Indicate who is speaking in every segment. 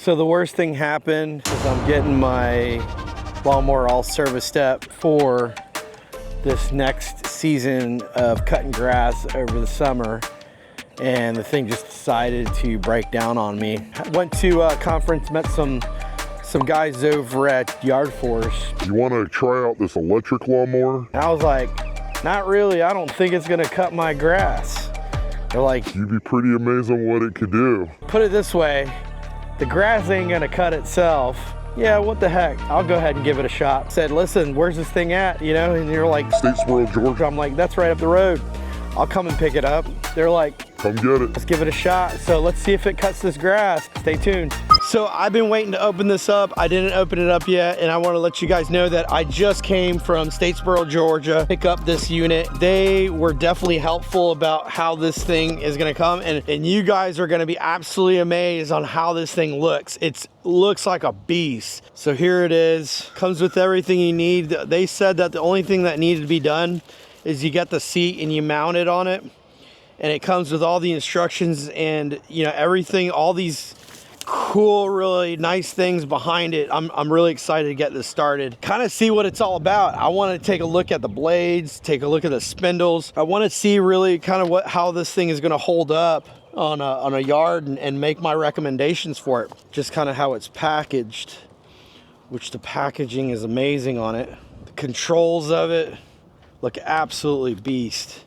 Speaker 1: So the worst thing happened is I'm getting my lawnmower all serviced up for this next season of cutting grass over the summer, and the thing just decided to break down on me. I went to a conference, met some guys over at Yard Force.
Speaker 2: You want to try out this electric lawnmower?
Speaker 1: I was like, not really, I don't think it's gonna cut my grass. They're like,
Speaker 2: you'd be pretty amazed on what it could do.
Speaker 1: Put it this way, the grass ain't gonna cut itself. Yeah, what the heck? I'll go ahead and give it a shot. Said, listen, where's this thing at? You know, and you're like,
Speaker 2: Statesboro, Georgia.
Speaker 1: I'm like, that's right up the road. I'll come and pick it up. They're like,
Speaker 2: come get it.
Speaker 1: Let's give it a shot. So let's see if it cuts this grass. Stay tuned. So I've been waiting to open this up. I didn't open it up yet, and I want to let you guys know that I just came from Statesboro, Georgia, pick up this unit. They were definitely helpful about how this thing is going to come, and you guys are going to be absolutely amazed on how this thing looks. It looks like a beast. So here it is. Comes with everything you need. They said that the only thing that needed to be done is you get the seat and you mount it on it, and it comes with all the instructions and, you know, everything, all these cool, really nice things behind it. I'm really excited to get this started, kind of see what it's all about. I want to take a look at the blades, take a look at the spindles. I want to see really kind of how this thing is going to hold up on a yard, and make my recommendations for it. Just kind of how it's packaged, which the packaging is amazing on it. The controls of it look absolutely beast.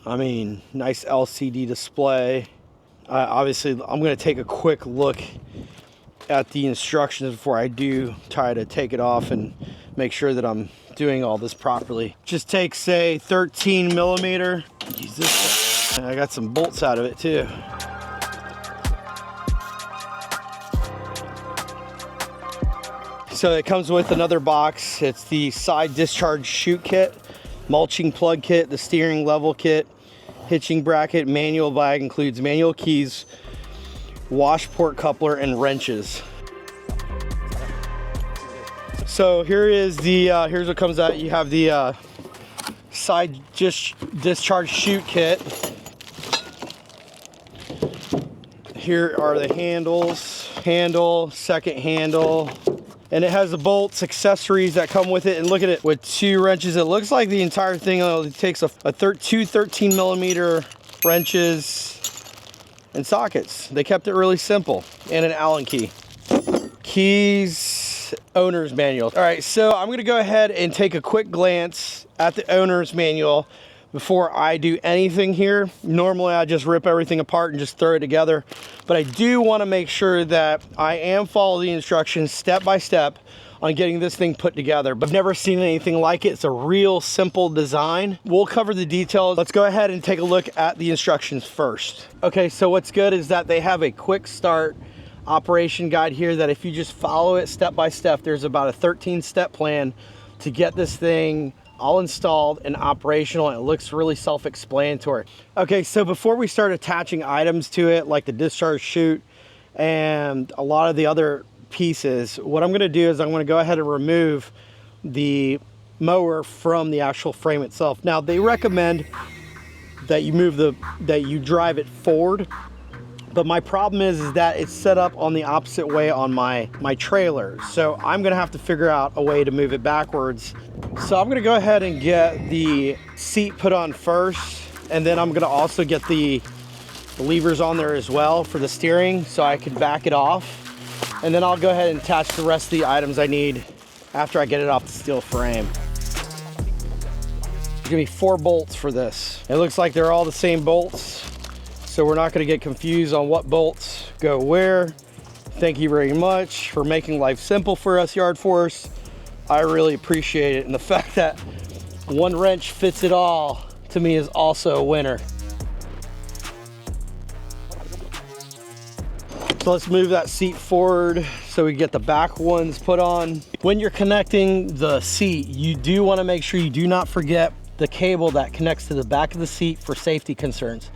Speaker 1: I mean, nice LCD display. Obviously, I'm going to take a quick look at the instructions before I do try to take it off and make sure that I'm doing all this properly. Just takes a 13 millimeter. Use this. I got some bolts out of it too. So it comes with another box. It's the side discharge chute kit, mulching plug kit, the steering level kit, hitching bracket, manual bag, includes manual keys, washport coupler, and wrenches. So here is the, here's what comes out. You have the side discharge chute kit. Here are the handles, second handle, and it has the bolts, accessories that come with it. And look at it, with 2 wrenches. It looks like the entire thing only takes two 13 millimeter wrenches and sockets. They kept it really simple, and an Allen key. Keys, owner's manual. All right, so I'm gonna go ahead and take a quick glance at the owner's manual before I do anything here. Normally I just rip everything apart and just throw it together, but I do want to make sure that I am following the instructions step by step on getting this thing put together. But I've never seen anything like it. It's a real simple design. We'll cover the details. Let's go ahead and take a look at the instructions first. Okay, so what's good is that they have a quick start operation guide here that if you just follow it step by step, there's about a 13-step plan to get this thing all installed and operational, and it looks really self-explanatory. Okay, so before we start attaching items to it, like the discharge chute and a lot of the other pieces, what I'm gonna do is I'm gonna go ahead and remove the mower from the actual frame itself. Now, they recommend that you drive it forward, but my problem is that it's set up on the opposite way on my trailer. So I'm gonna have to figure out a way to move it backwards. So I'm gonna go ahead and get the seat put on first, and then I'm gonna also get the levers on there as well for the steering so I can back it off. And then I'll go ahead and attach the rest of the items I need after I get it off the steel frame. There's gonna be 4 bolts for this. It looks like they're all the same bolts, so we're not gonna get confused on what bolts go where. Thank you very much for making life simple for us, Yard Force. I really appreciate it. And the fact that 1 wrench fits it all, to me, is also a winner. So let's move that seat forward so we get the back ones put on. When you're connecting the seat, you do wanna make sure you do not forget the cable that connects to the back of the seat for safety concerns.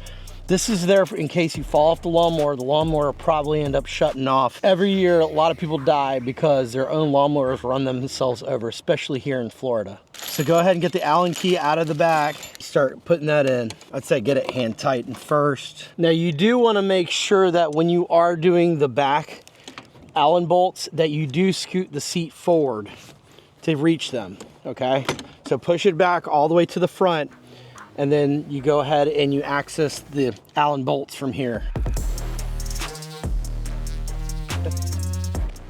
Speaker 1: This is there in case you fall off the lawnmower. The lawnmower will probably end up shutting off. Every year, a lot of people die because their own lawnmowers run themselves over, especially here in Florida. So go ahead and get the Allen key out of the back. Start putting that in. I'd say get it hand tightened first. Now you do want to make sure that when you are doing the back Allen bolts that you do scoot the seat forward to reach them, okay? So push it back all the way to the front, and then you go ahead and you access the Allen bolts from here.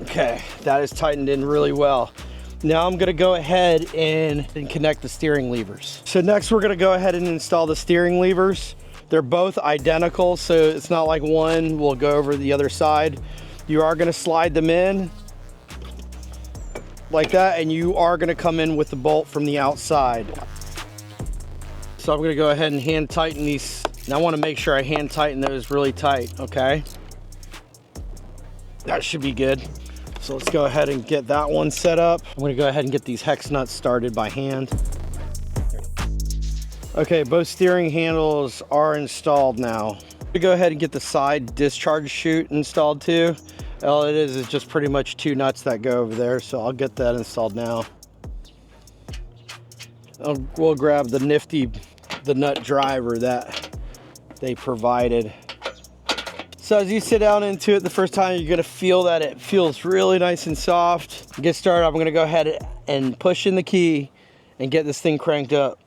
Speaker 1: Okay, that is tightened in really well. Now I'm gonna go ahead and connect the steering levers. So next we're gonna go ahead and install the steering levers. They're both identical, so it's not like one will go over the other side. You are gonna slide them in like that, and you are gonna come in with the bolt from the outside. So I'm gonna go ahead and hand tighten these. And I wanna make sure I hand tighten those really tight, okay? That should be good. So let's go ahead and get that one set up. I'm gonna go ahead and get these hex nuts started by hand. Okay, both steering handles are installed now. We go ahead and get the side discharge chute installed too. All it is just pretty much 2 nuts that go over there, so I'll get that installed now. We'll grab the nut driver that they provided. So as you sit down into it the first time, you're gonna feel that it feels really nice and soft. To get started, I'm gonna go ahead and push in the key and get this thing cranked up.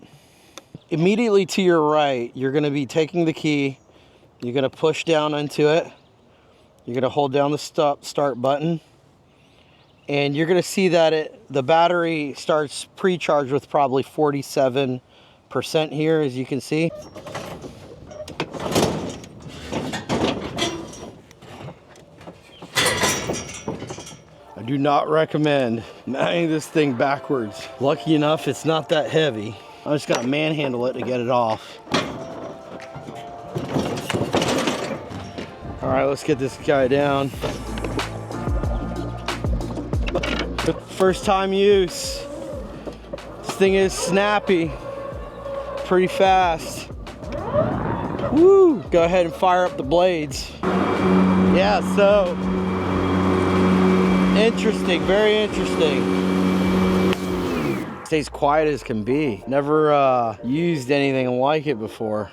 Speaker 1: Immediately to your right, you're gonna be taking the key, you're gonna push down into it, you're gonna hold down the start button, and you're gonna see that the battery starts pre-charged with probably 47% here, as you can see. I do not recommend mounting this thing backwards. Lucky enough, it's not that heavy. I just gotta manhandle it to get it off. All right, let's get this guy down. First time use. This thing is snappy, pretty fast. Woo! Go ahead and fire up the blades. Yeah, so interesting, very interesting. Stays quiet as can be. Never used anything like it before.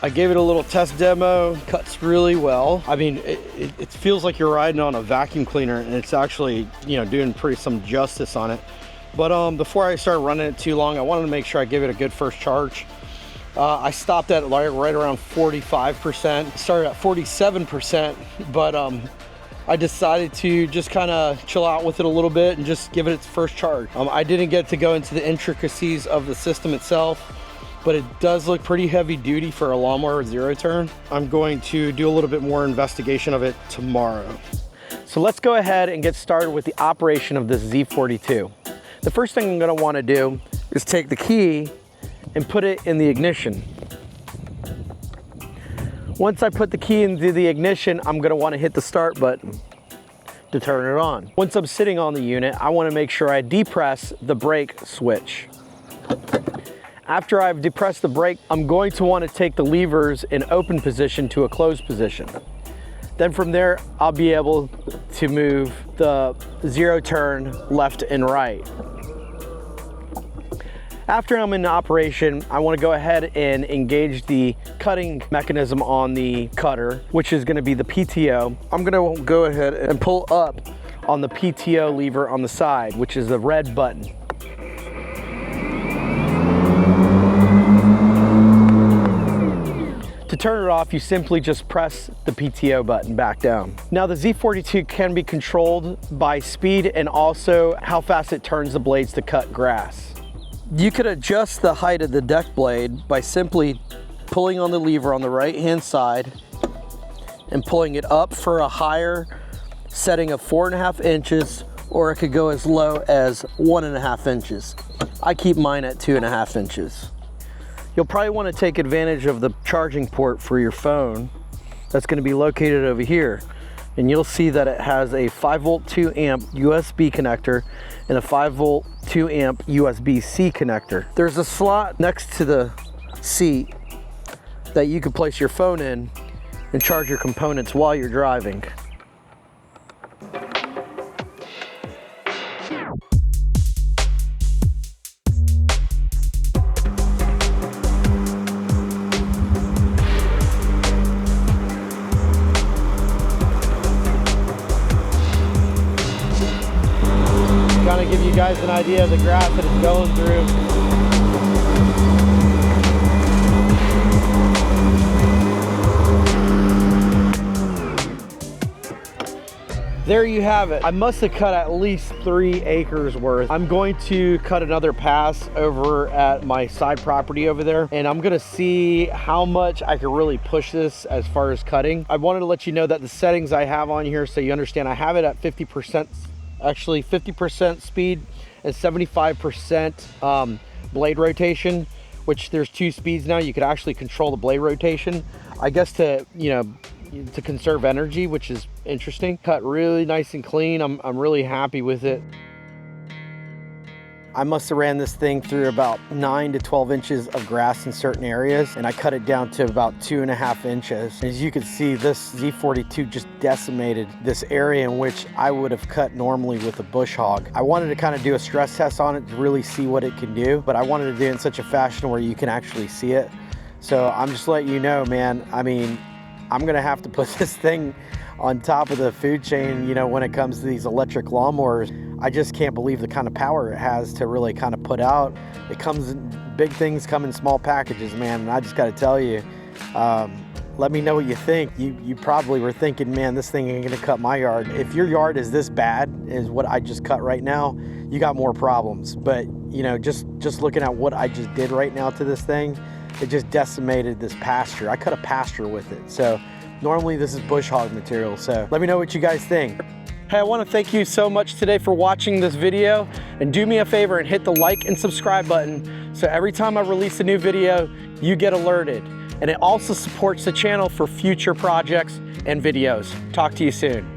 Speaker 1: I gave it a little test demo, cuts really well. I mean, it feels like you're riding on a vacuum cleaner, and it's actually, you know, doing some justice on it. But before I started running it too long, I wanted to make sure I give it a good first charge. I stopped at like right around 45%, started at 47%, but I decided to just kind of chill out with it a little bit and just give it its first charge. I didn't get to go into the intricacies of the system itself, but it does look pretty heavy duty for a lawnmower with 0 turn. I'm going to do a little bit more investigation of it tomorrow. So let's go ahead and get started with the operation of this Z42. The first thing I'm gonna wanna do is take the key and put it in the ignition. Once I put the key into the ignition, I'm gonna wanna hit the start button to turn it on. Once I'm sitting on the unit, I wanna make sure I depress the brake switch. After I've depressed the brake, I'm going to wanna take the levers in open position to a closed position. Then from there, I'll be able to move the 0 turn left and right. After I'm in operation, I want to go ahead and engage the cutting mechanism on the cutter, which is going to be the PTO. I'm going to go ahead and pull up on the PTO lever on the side, which is the red button. To turn it off, you simply just press the PTO button back down. Now the Z42 can be controlled by speed and also how fast it turns the blades to cut grass. You could adjust the height of the deck blade by simply pulling on the lever on the right hand side and pulling it up for a higher setting of 4.5 inches, or it could go as low as 1.5 inches. I keep mine at 2.5 inches. You'll probably want to take advantage of the charging port for your phone that's going to be located over here. And you'll see that it has a 5-volt 2-amp USB connector and a 5-volt 2-amp USB-C connector. There's a slot next to the seat that you can place your phone in and charge your components while you're driving. of give you guys an idea of the grass that it's going through. There you have it. I must have cut at least 3 acres worth. I'm going to cut another pass over at my side property over there, and I'm gonna see how much I can really push this as far as cutting. I wanted to let you know that the settings I have on here, so you understand, I have it at 50%, actually 50% speed and 75% blade rotation, which there's 2 speeds now. You could actually control the blade rotation, I guess, to, you know, to conserve energy, which is interesting. Cut really nice and clean. I'm really happy with it. I must have ran this thing through about 9 to 12 inches of grass in certain areas, and I cut it down to about 2.5 inches. As you can see, this Z42 just decimated this area in which I would have cut normally with a bush hog. I wanted to kind of do a stress test on it to really see what it can do, but I wanted to do it in such a fashion where you can actually see it. So I'm just letting you know, man, I mean, I'm gonna have to put this thing on top of the food chain, you know, when it comes to these electric lawnmowers. I just can't believe the kind of power it has to really kind of put out. It comes in, big things come in small packages, man, and I just gotta tell you, let me know what you think. You probably were thinking, man, this thing ain't gonna cut my yard. If your yard is this bad as what I just cut right now, you got more problems. But, you know, just looking at what I just did right now to this thing, it just decimated this pasture. I cut a pasture with it. So normally this is bush hog material. So let me know what you guys think. Hey, I want to thank you so much today for watching this video, and do me a favor and hit the like and subscribe button. So every time I release a new video, you get alerted. And it also supports the channel for future projects and videos. Talk to you soon.